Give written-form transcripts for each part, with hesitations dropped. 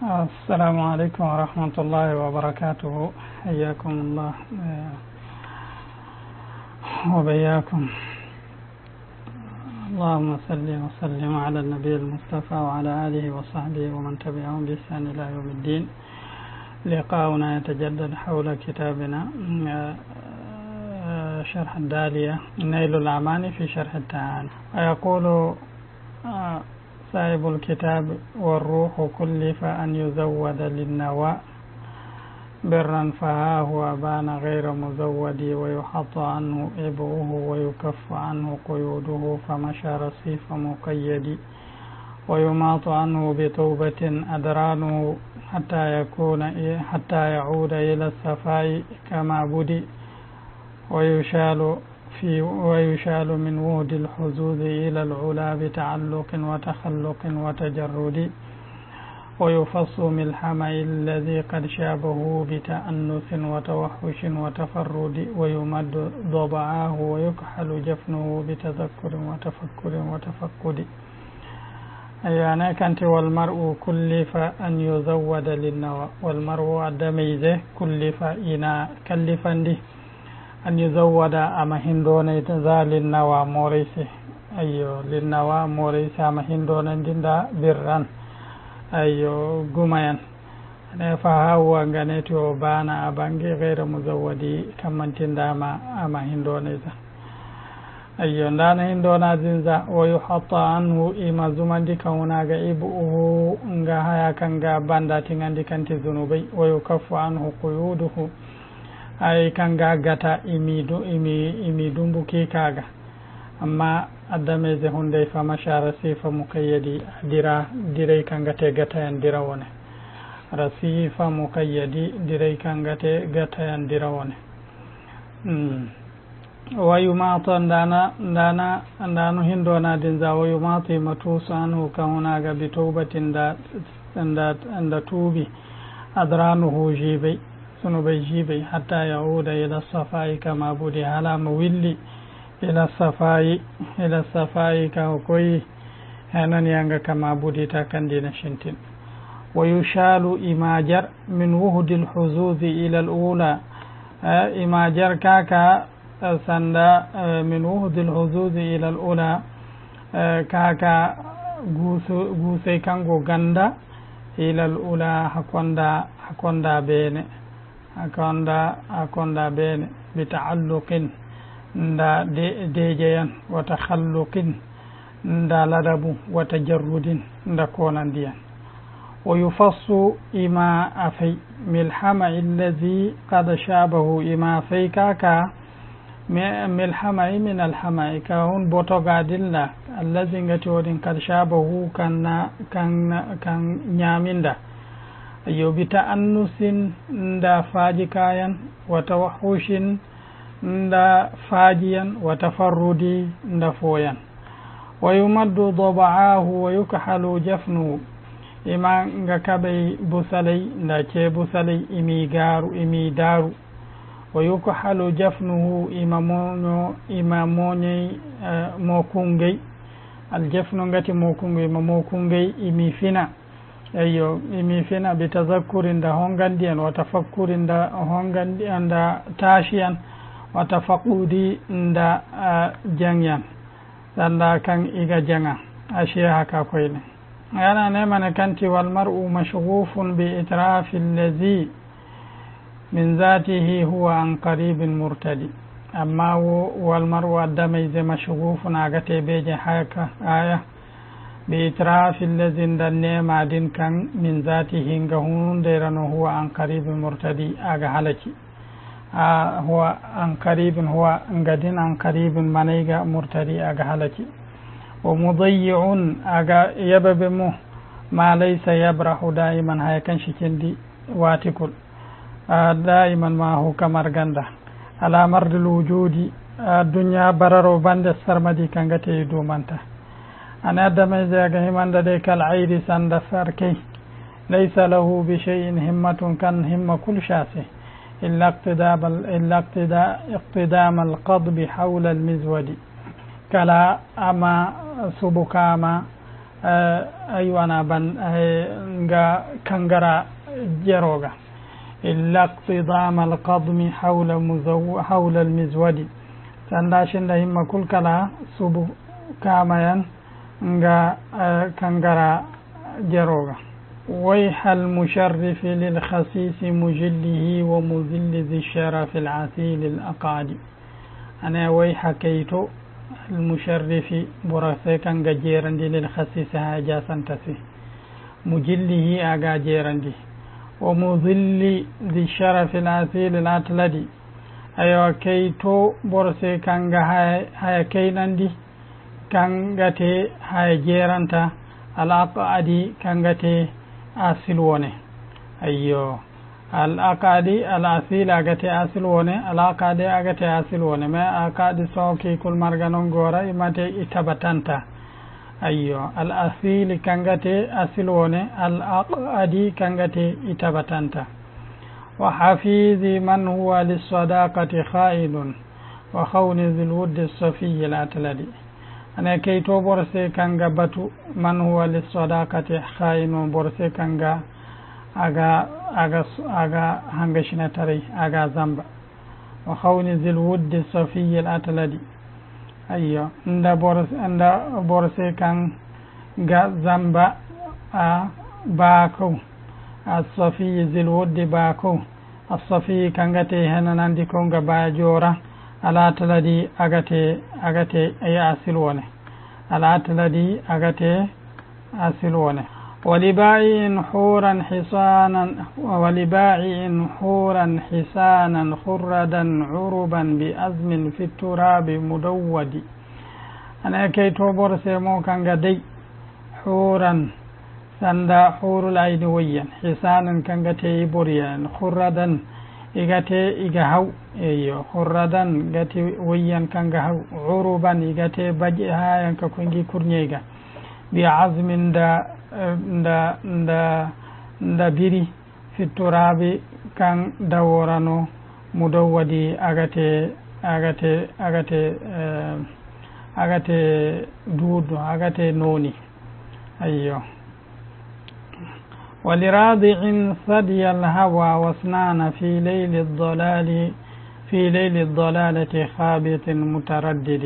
السلام عليكم ورحمة الله وبركاته. حياكم الله وبياكم. اللهم صل وسلم على النبي المصطفى وعلى آله وصحبه ومن تبعهم بإحسان إلى يوم الدين. لقاؤنا يتجدد حول كتابنا شرح الدالية نيل الأعمال في شرح التعاني. ويقول صاحب الكتاب: والروح كلف أن يزود للنوى برا فها هو بان غير مزود ويحط عنه إبعه ويكف عنه قيوده فمشى رصيف مقيد ويماط عنه بتوبة أدرانه حتى يعود إلى الصفاء كما بدي ويشال من وهد الحزوز إلى العلا بتعلق وتخلق وتجرد ويفص من الحمى الذي قد شابه بتأنث وتوحش وتفرد ويمد ضبعاه ويكحل جفنه بتذكر وتفكر وتفقد. أنا كنت والمرء كلف أن يزود للنوى. والمرء الدميزه كلف إنا كلفندي أن يزود أما هندون ذال النوى موريسي للنوى موريسي أما هندون جندا بران قميان فهو غنيتي وبانا أبانجي غير مزودي كمان تنداما أما هندون ذا دانا هندون زنزا ويحط عنه إما زمان دي كوناغا إبؤه نغا هيا كنغا باندا تنغان دي كانت ذنوبي ويكف عنه قيوده ay kanga gata imi dumbuki kaga amma addameze hunde fa mashara sifa mukayyadi dirai kanga te gata yan dirawone rasifa mukayyadi dirai kanga te gata yan dirawone wayumata ndana hindona dinza wayumati matusanu kaunaga bitawbatin da tubi adranuhu jibai sunu bai jibai hatta yauda ila safai kama budi halama willi ila safai ka koyi hanan yanga kama budi ta kandina shintin wa yushalu imajar min wuhdil huzuzi ila al-ula imajar kaka sanda min wuhdil huzuzi ila al-ula kaka gusai kango ganda ila al-ula hakonda bene akonda bene bitaalluqin nda dejeyan wa takhalluqin nda ladabu wa tajarrudin nda konandiyan wa yufassu ima afay milhama allazi qad shabahu ima fay kaka milhama min alhama ka hon botoga dilla allazi ngati wodin qad shabahu kan nyaminda bita annusin nda faji kayan wata wahushin nda fajiyan wata farrudi nda foyan wa yumaddu daba'ahu wa yukhalu jafnu ima nga kabay busalay nda ke busalay imi daru wa yukhalu jafnuhu ima monye mokungay aljafnu ngati mokungay mokungay imi fina imi fina bitazakkurin da hongandiyan wa tafakkurin da hongandiyan da tashiyan wa tafaqudi da jangyan sanda kan iga janga ashe haka koyne yana ne mana kanti wal mar'u mashghufun bi itrafi allazi min zatihi huwa an qaribin murtadi amma wal mar'u adamaize mashghufun agate beje haka aya بإتراف الذي دنيما دين كان من ذاته هنغهون ديرانو هو عن قريب مرتدي آغا حلقي هو عن قريب هو انغدين عن قريب منيغا مرتدي آغا حلقي ومضيع آغا يببمو ما ليس يبرح دائما هيكن شكندي واتكل دائما ما هو كمرغندا على مرد الوجود الدنيا بررو بند السرمدي كانغتي دومانتا أنا دمجاك همanda de kal ayri sanda farki ليس له بشيء همة كان همة كل شاسه إلا اقتدام القضب حول المزود كلا أما سبكاما aywana ban nga kangara jeroga illa iqtidama alqadmi hawla almizwadi sanda shinda himma kulkala subu kamayan nga kangara jeroga ويح المشرف للخسيس مجله ومذل ذي الشرف العسيل الأقعد أنا ويح كيتو المشرف برسيكا جيرندي للخسيس هاجا سنتسي مجله أغا جيرندي ومذل ذي الشرف العسيل الأطلدي أيوة كيتو برسيكا هاي كينندي كانغتي هاي جيرانتا الأقعد كانغتي asilwone ayyo al-aqadi al-asil agate asilwone al-aqadi agate asilwone ma aqadi soki kul marganon gora imate itabatanta ayyo al-asil kangate asilwone al-aqadi kangate itabatanta wa hafizi man huwa lis-sadaqati kha'ilun wa khawni dhil-wudd as-safiy al-atladi ana kayto borse kanga batu man huwa lis-sadaqati kha'inun borse kanga aga hangashina tari aga zamba wa khawni zil wudd as-safiy al-atladi ayyo nda borse kanga zamba baako as-safiy zil wudd baako as-safiy kanga te hananandi ko nga bajora العتلدي أغتي أي أسلونه العتلدي أغتي أسلونه ولباعٍ حورا حسانا خردا عربا بأزم في التراب مدود أنا كيتو برسيمو كان دي حورا سندا حور العين ويا حسانا كان بوريا خردا igate iga haw eyo hurradan gati wayyan kanga haw uruban igate baje hayan ka kungi kurnyega bi azmin da biri fiturabi kan daworano mudawwadi agate duudo agate noni ayyo ولراضع ثدي الهوى واسنان في ليل الضلالة خابط متردد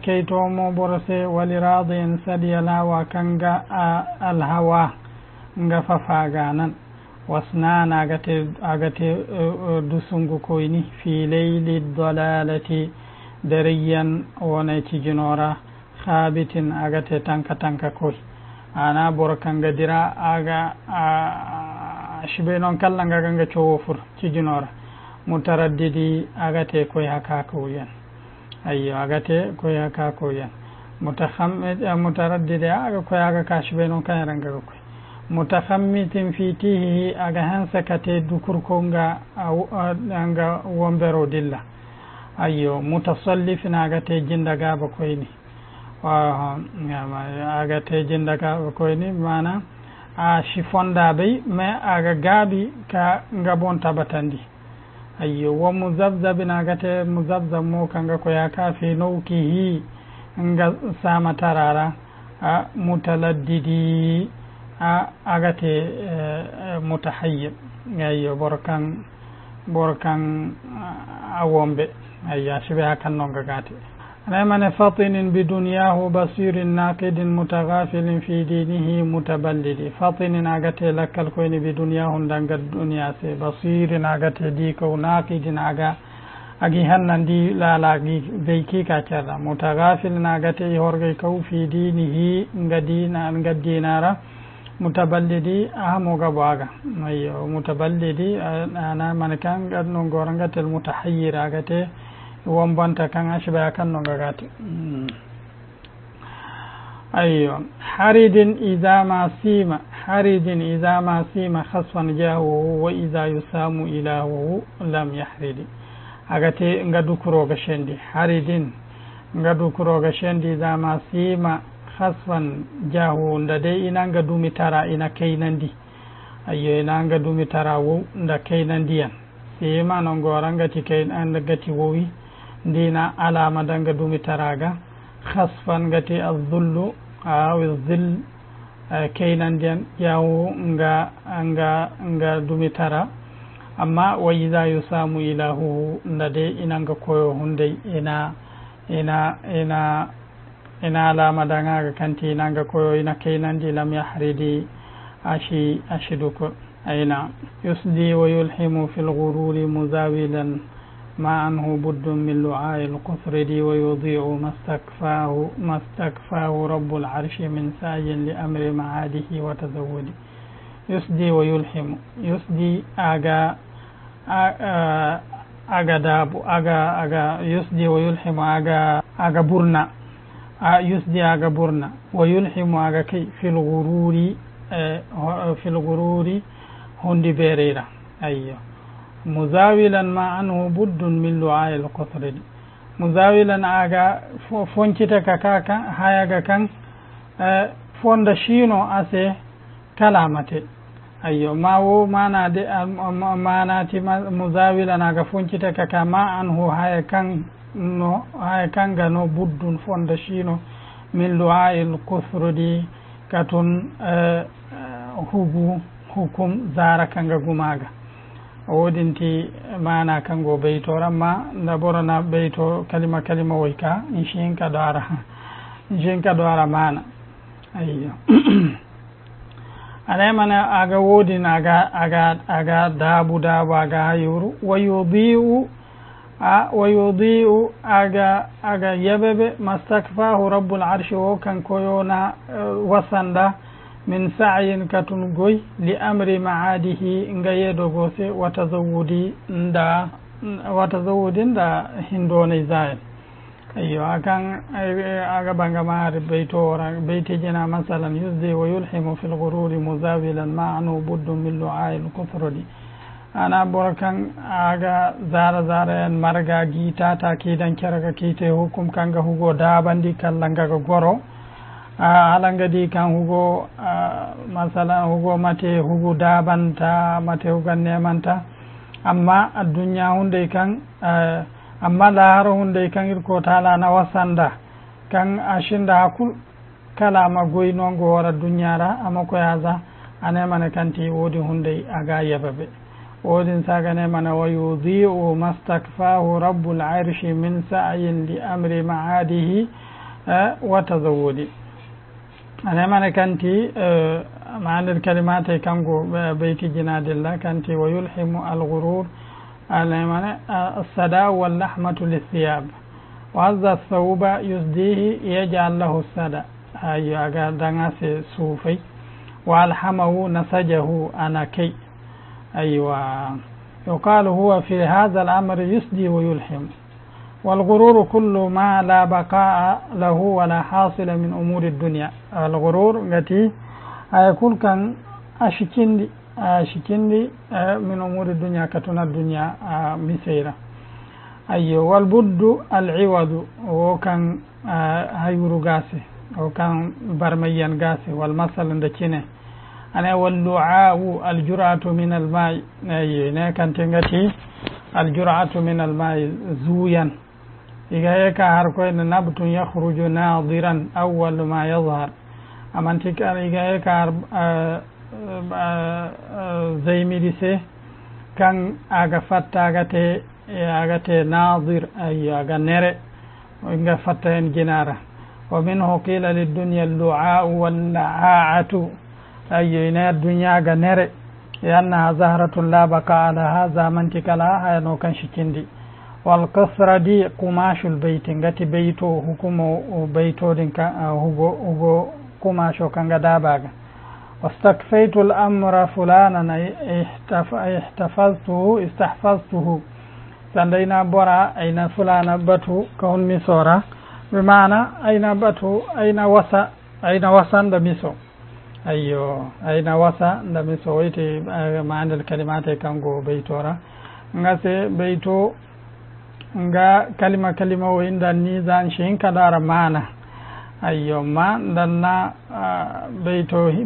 كيتومو برسي ولراضع ثدي الهوى كنغا الهوى ففاغانا واسنان أغتي دسنغ كويني في ليل الضلالة دريا ونيتي جنورا خابط أغتي تنكا كوي ana borkanga dira aga shibe non kallanga ganga cowofur cijinora mutaraddidi agate koy haka ko yen ayyo agate koy haka ko yen mutaraddidi aga koy aga ka shibe non kayaranga koy mutakhammitin fitihi aga hansakate dukur ko nga wombero dilla ayyo mutasallifin agate jindaga ba koyni aga tejinda ka koyni mana a shifonda bay mais aga gaabi ka ngabon tabatandi ayyo wa muzabzabin agate muzabzab mo kanga ko yaka fi nawkihi nga sama tarara mutaladdidi agate mutahayyib ayyo borkan awombe ayya shibe hakan nonga gati من فطن بدنياه بصير ناقد متغافل في دينه متبلد فطن ناقته لك الكوين بدنياه دنگ الدنيا سي بصير ناقته ديكو ناقد ناقا أجي هنن دي لا بيكي كاتشرا متغافل ناقته يهورغي كو في دينه نغ دينارا متبلدي أهمو غبواغا أيو متبلدي أنا من كان قد نغورنغة المتحير آغته wombanta kan ashba kan no gagati ayyo haridin idha ma sima khasfan jahu wa idha yusamu ilahu lam yahridi agate ngadu kuroga shendi haridin ngadu kuroga shendi idha ma sima khasfan jahu ndade ina ngadu mitara ina kaynandi ayyo ina ngadu mitara wo nda kaynandiyan sima no gorangati kayn andagati wowi dina alama danga dumi taraga khasfan gati adh-dhullu zil keynandiyan yawo nga dumitara amma wa ida yusamu ilahu ndade inanga koyo hunde ina alama dangaga kanti inanga koyo ina keynandi lam yahridi ashiduko ayna yusdi wa yulhimu fi lgururi muzawilan ما عنه بد من لعاء القصر دي ويضيع ما استكفاه رب العرش من سعي لأمر معاده وتزوده يسدي ويلحم يسدي أغا دابو أغا يسدي ويلحم أغا برنا يسدي أغا برنا ويلحم أغا كي في الغرور هندي بيريرا أيوه muzawilan ma anhu buddun min lu'ai al-qasr muzawilan aga foncita kaka hayaga kan fonda shino ase kalamate ayyo mawo mana de manati muzawilan aga foncita kaka ma anhu haya kan ga no buddun fonda shino min lu'ai al-qasr di katun hukum zara kanga gumaga wodinti mana kango beytor amma ndaborana beyto kalima woyka inshinka do ara mana ayyo alemana aga wodin aga dabu aga hayuru wayudiu aga yabebe mastakfahu rabbul arshi wo kanko yona wasanda min sa'yin katun goy li amri ma'adihi ngayedo gose watazawudin da hindone zayen ayyo akan aga banga mahar beyti jina masalan yuzdi wa yulhimu fil ghururi muzawilan ma'anu buddu min lu'ayil kufrudi ana borkan aga zara en marga gita ta kidan keraga kite hukum kanga hugo dabandi kallanga goro alangadi kan hugo masala hugo mate hugo dabanta mate hugo nemanta amma addunya hunde kan amma laharo hunde kan irko tala na wasanda kan ashinda hakul kala ma goy nongo wara dunyara amma ko yaza anemane kanti wodi hunde aga yababe wodin sagane mana wayudhi'u mastakfahu rabbul arshi min sa'yin li amri ma'adihi wa tazawwudi anemane kanti ma'anil kalimate kango beyti jinadillah kanti wayulhimu al-ghurur anemane as-sada wal lahmatu lithiyab wa hadha ath-thawba yusdihi yaj'al lahu as-sada ayu aga dangase sufai wa alhamahu nasajahu anaki أيوة يقال هو في هذا الأمر يسدي ويلحم والغرور كل ما لا بقاء له ولا حاصل من أمور الدنيا الغرور التي يكون كان أشكندي من أمور الدنيا كتنا الدنيا مسيرة أيوة والبد العوض وكان هيورو غاسي وكان برميان غاسي والمثل عندنا أنا واللعاء الجرعة من الماء أي كان تنغتي الجرعة من الماء زويا إذا هيك هركوين نبت يخرج ناظرا أول ما يظهر أما أنت كان إذا هيك زي ميديسي كان أغفت أغتي ناظر أي أغنري وإغفت جنارة ومنه قيل للدنيا اللعاء واللعاعة أي الدنيا غنري لأنها زهرة لا بقاء لها زامنتك لها نو كان شكندي والقصر دي قماش البيت غتي بيتو حكمو بيتو دين هو قماشو كان غداباغا واستكفيت الأمر فلانا استحفظته سندينا برا أين فلانا بتو كون ميسورا بمعنى أين بتو أين وسن بميسو أيوه أين وسا ndami so woyti maandel kalimate kango beytora ngase beyto nga kalima o indan ni zan shin kadara mana ayyo ma danna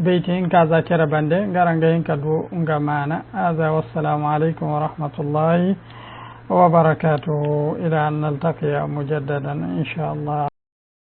beyti in kaza kera bande garanga in kadu nga mana hadha wassalamu alaikum wa rahmatullahi wa barakatuh ila an naltaqiya mujaddadan insha Allah